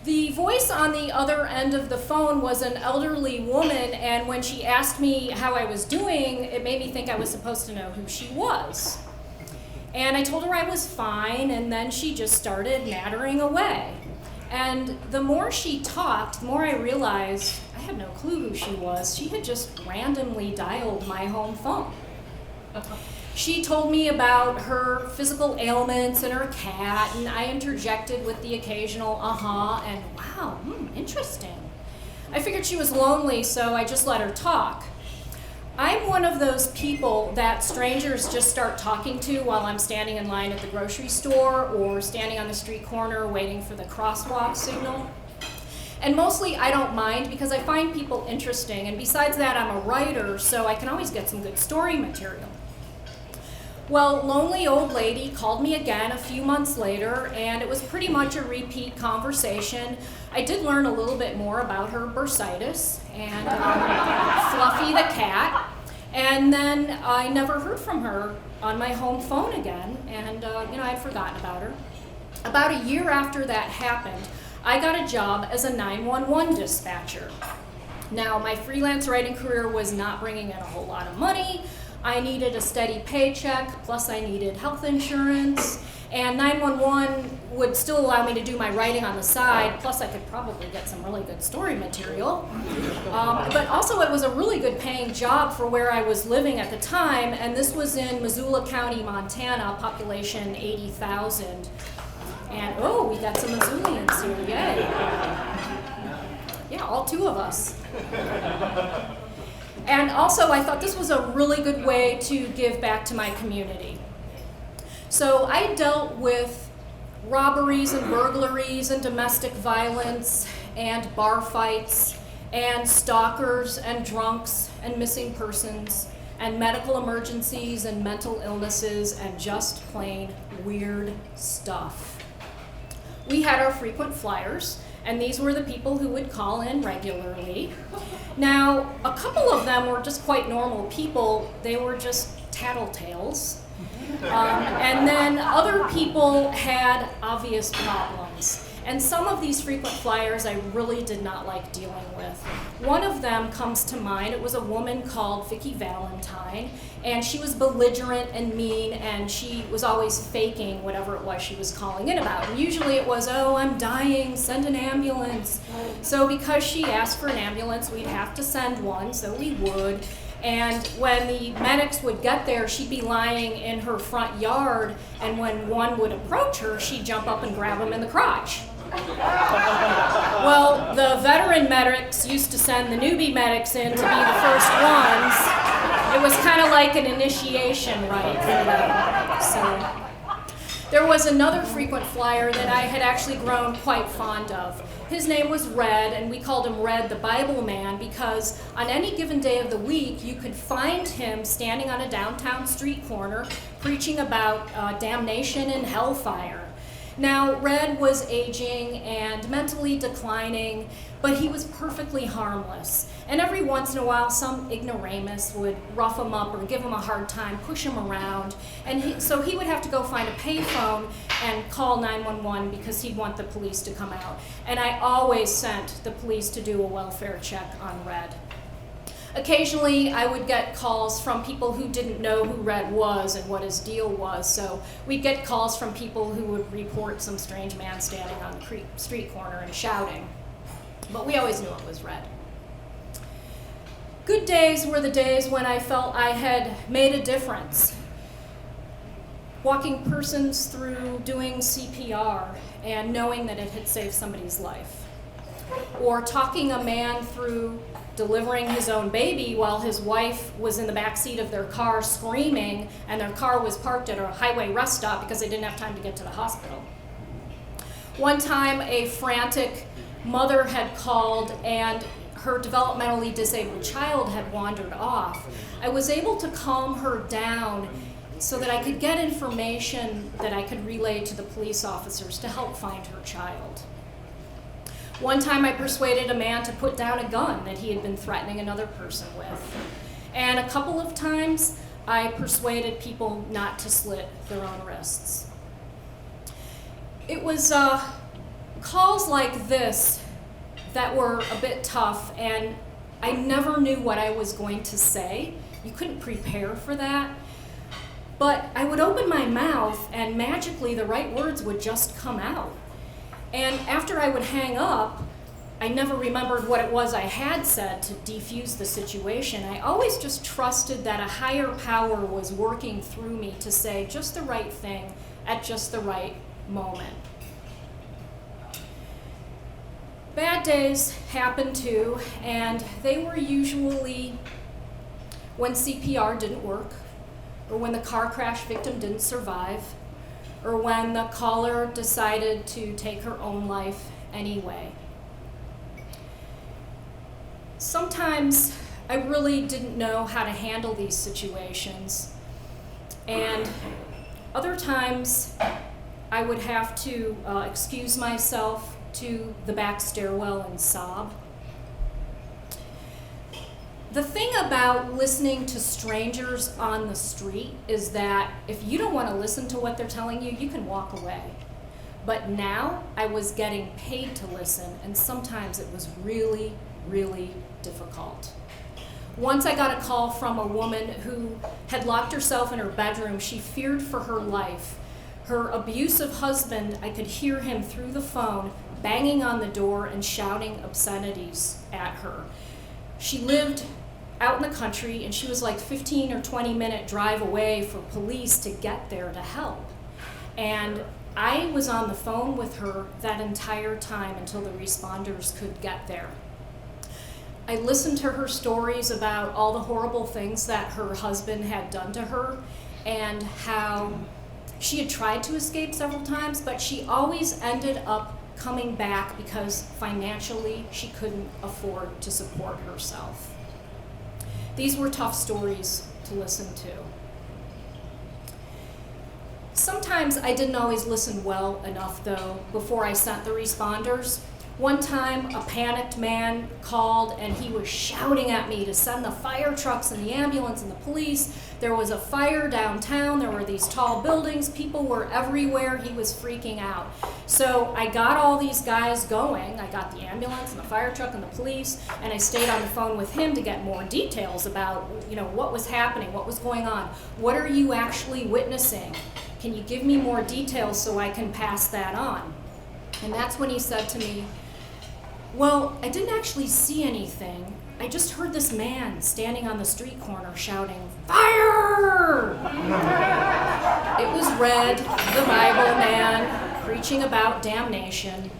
The voice on the other end of the phone was an elderly woman, and when she asked me how I was doing, it made me think I was supposed to know who she was. And I told her I was fine, and then she just started nattering away. And the more she talked, the more I realized I had no clue who she was. She had just randomly dialed my home phone. She told me about her physical ailments and her cat, and I interjected with the occasional and wow, interesting. I figured she was lonely, so I just let her talk. I'm one of those people that strangers just start talking to while I'm standing in line at the grocery store or standing on the street corner waiting for the crosswalk signal. And mostly I don't mind because I find people interesting, and besides that I'm a writer, so I can always get some good story material. Well, Lonely Old Lady called me again a few months later, and it was pretty much a repeat conversation. I did learn a little bit more about her bursitis and Fluffy the cat, and then I never heard from her on my home phone again, and I'd forgotten about her. About a year after that happened, I got a job as a 911 dispatcher. Now, my freelance writing career was not bringing in a whole lot of money. I needed a steady paycheck, plus I needed health insurance, and 911 would still allow me to do my writing on the side, plus I could probably get some really good story material. But also it was a really good paying job for where I was living at the time, and this was in Missoula County, Montana, population 80,000. And we got some Missoulians here, yay. Yeah, all two of us. And also, I thought this was a really good way to give back to my community. So I dealt with robberies and burglaries and domestic violence and bar fights and stalkers and drunks and missing persons and medical emergencies and mental illnesses and just plain weird stuff. We had our frequent flyers, and these were the people who would call in regularly. Now, a couple of them were just quite normal people. They were just tattletales. And then other people had obvious problems. And some of these frequent flyers I really did not like dealing with. One of them comes to mind. It was a woman called Vicki Valentine, and she was belligerent and mean, and she was always faking whatever it was she was calling in about. And usually it was, I'm dying, send an ambulance. So because she asked for an ambulance, we'd have to send one, so we would. And when the medics would get there, she'd be lying in her front yard, and when one would approach her, she'd jump up and grab him in the crotch. Well, the veteran medics used to send the newbie medics in to be the first ones. It was kind of like an initiation rite for them. So there was another frequent flyer that I had actually grown quite fond of. His name was Red, and we called him Red the Bible Man because on any given day of the week, you could find him standing on a downtown street corner preaching about damnation and hellfire. Now, Red was aging and mentally declining, but he was perfectly harmless. And every once in a while, some ignoramus would rough him up or give him a hard time, push him around. And so he would have to go find a payphone and call 911 because he'd want the police to come out. And I always sent the police to do a welfare check on Red. Occasionally, I would get calls from people who didn't know who Red was and what his deal was. So we'd get calls from people who would report some strange man standing on the street corner and shouting. But we always knew it was Red. Good days were the days when I felt I had made a difference. Walking persons through doing CPR and knowing that it had saved somebody's life. Or talking a man through delivering his own baby while his wife was in the back seat of their car screaming, and their car was parked at a highway rest stop because they didn't have time to get to the hospital. One time, a frantic mother had called and her developmentally disabled child had wandered off. I was able to calm her down so that I could get information that I could relay to the police officers to help find her child. One time I persuaded a man to put down a gun that he had been threatening another person with. And a couple of times I persuaded people not to slit their own wrists. It was calls like this that were a bit tough, and I never knew what I was going to say. You couldn't prepare for that. But I would open my mouth and magically the right words would just come out. And after I would hang up, I never remembered what it was I had said to defuse the situation. I always just trusted that a higher power was working through me to say just the right thing at just the right moment. Bad days happen too, and they were usually when CPR didn't work, or when the car crash victim didn't survive, or when the caller decided to take her own life anyway. Sometimes I really didn't know how to handle these situations, and other times I would have to excuse myself to the back stairwell and sob. The thing about listening to strangers on the street is that if you don't want to listen to what they're telling you, you can walk away. But now I was getting paid to listen, and sometimes it was really, really difficult. Once I got a call from a woman who had locked herself in her bedroom. She feared for her life. Her abusive husband, I could hear him through the phone banging on the door and shouting obscenities at her. She lived out in the country, and she was like 15 or 20-minute drive away for police to get there to help. And I was on the phone with her that entire time until the responders could get there. I listened to her stories about all the horrible things that her husband had done to her and how she had tried to escape several times, but she always ended up coming back because financially she couldn't afford to support herself. These were tough stories to listen to. Sometimes I didn't always listen well enough, though, before I sent the responders. One time, a panicked man called and he was shouting at me to send the fire trucks and the ambulance and the police. There was a fire downtown. There were these tall buildings. People were everywhere. He was freaking out. So I got all these guys going. I got the ambulance and the fire truck and the police, and I stayed on the phone with him to get more details about, what was happening, what was going on. What are you actually witnessing? Can you give me more details so I can pass that on? And that's when he said to me, well, I didn't actually see anything. I just heard this man standing on the street corner shouting, "Fire!" It was Red, the Bible man, preaching about damnation.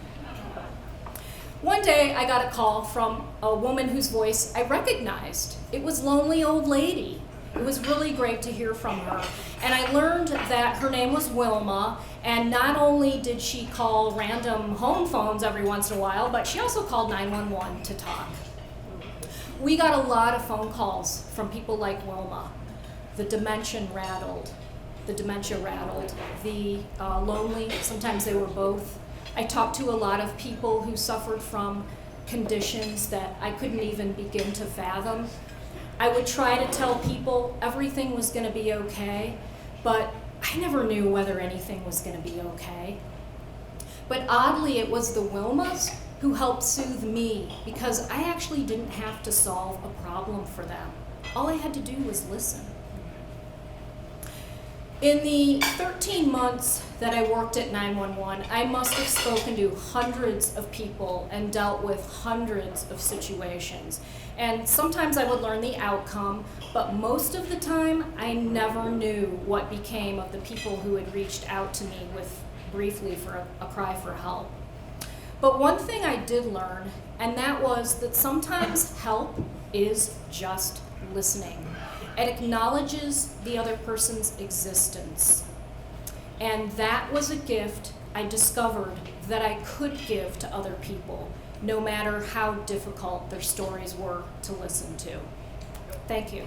One day I got a call from a woman whose voice I recognized. It was Lonely Old Lady. It was really great to hear from her. And I learned that her name was Wilma, and not only did she call random home phones every once in a while, but she also called 911 to talk. We got a lot of phone calls from people like Wilma. The dementia rattled, the lonely, sometimes they were both. I talked to a lot of people who suffered from conditions that I couldn't even begin to fathom. I would try to tell people everything was going to be okay, but I never knew whether anything was going to be okay. But oddly, it was the Wilmas who helped soothe me, because I actually didn't have to solve a problem for them. All I had to do was listen. In the 13 months that I worked at 911, I must have spoken to hundreds of people and dealt with hundreds of situations. And sometimes I would learn the outcome, but most of the time I never knew what became of the people who had reached out to me with briefly for a cry for help. But one thing I did learn, and that was that sometimes help is just listening. It acknowledges the other person's existence. And that was a gift I discovered that I could give to other people, no matter how difficult their stories were to listen to. Thank you.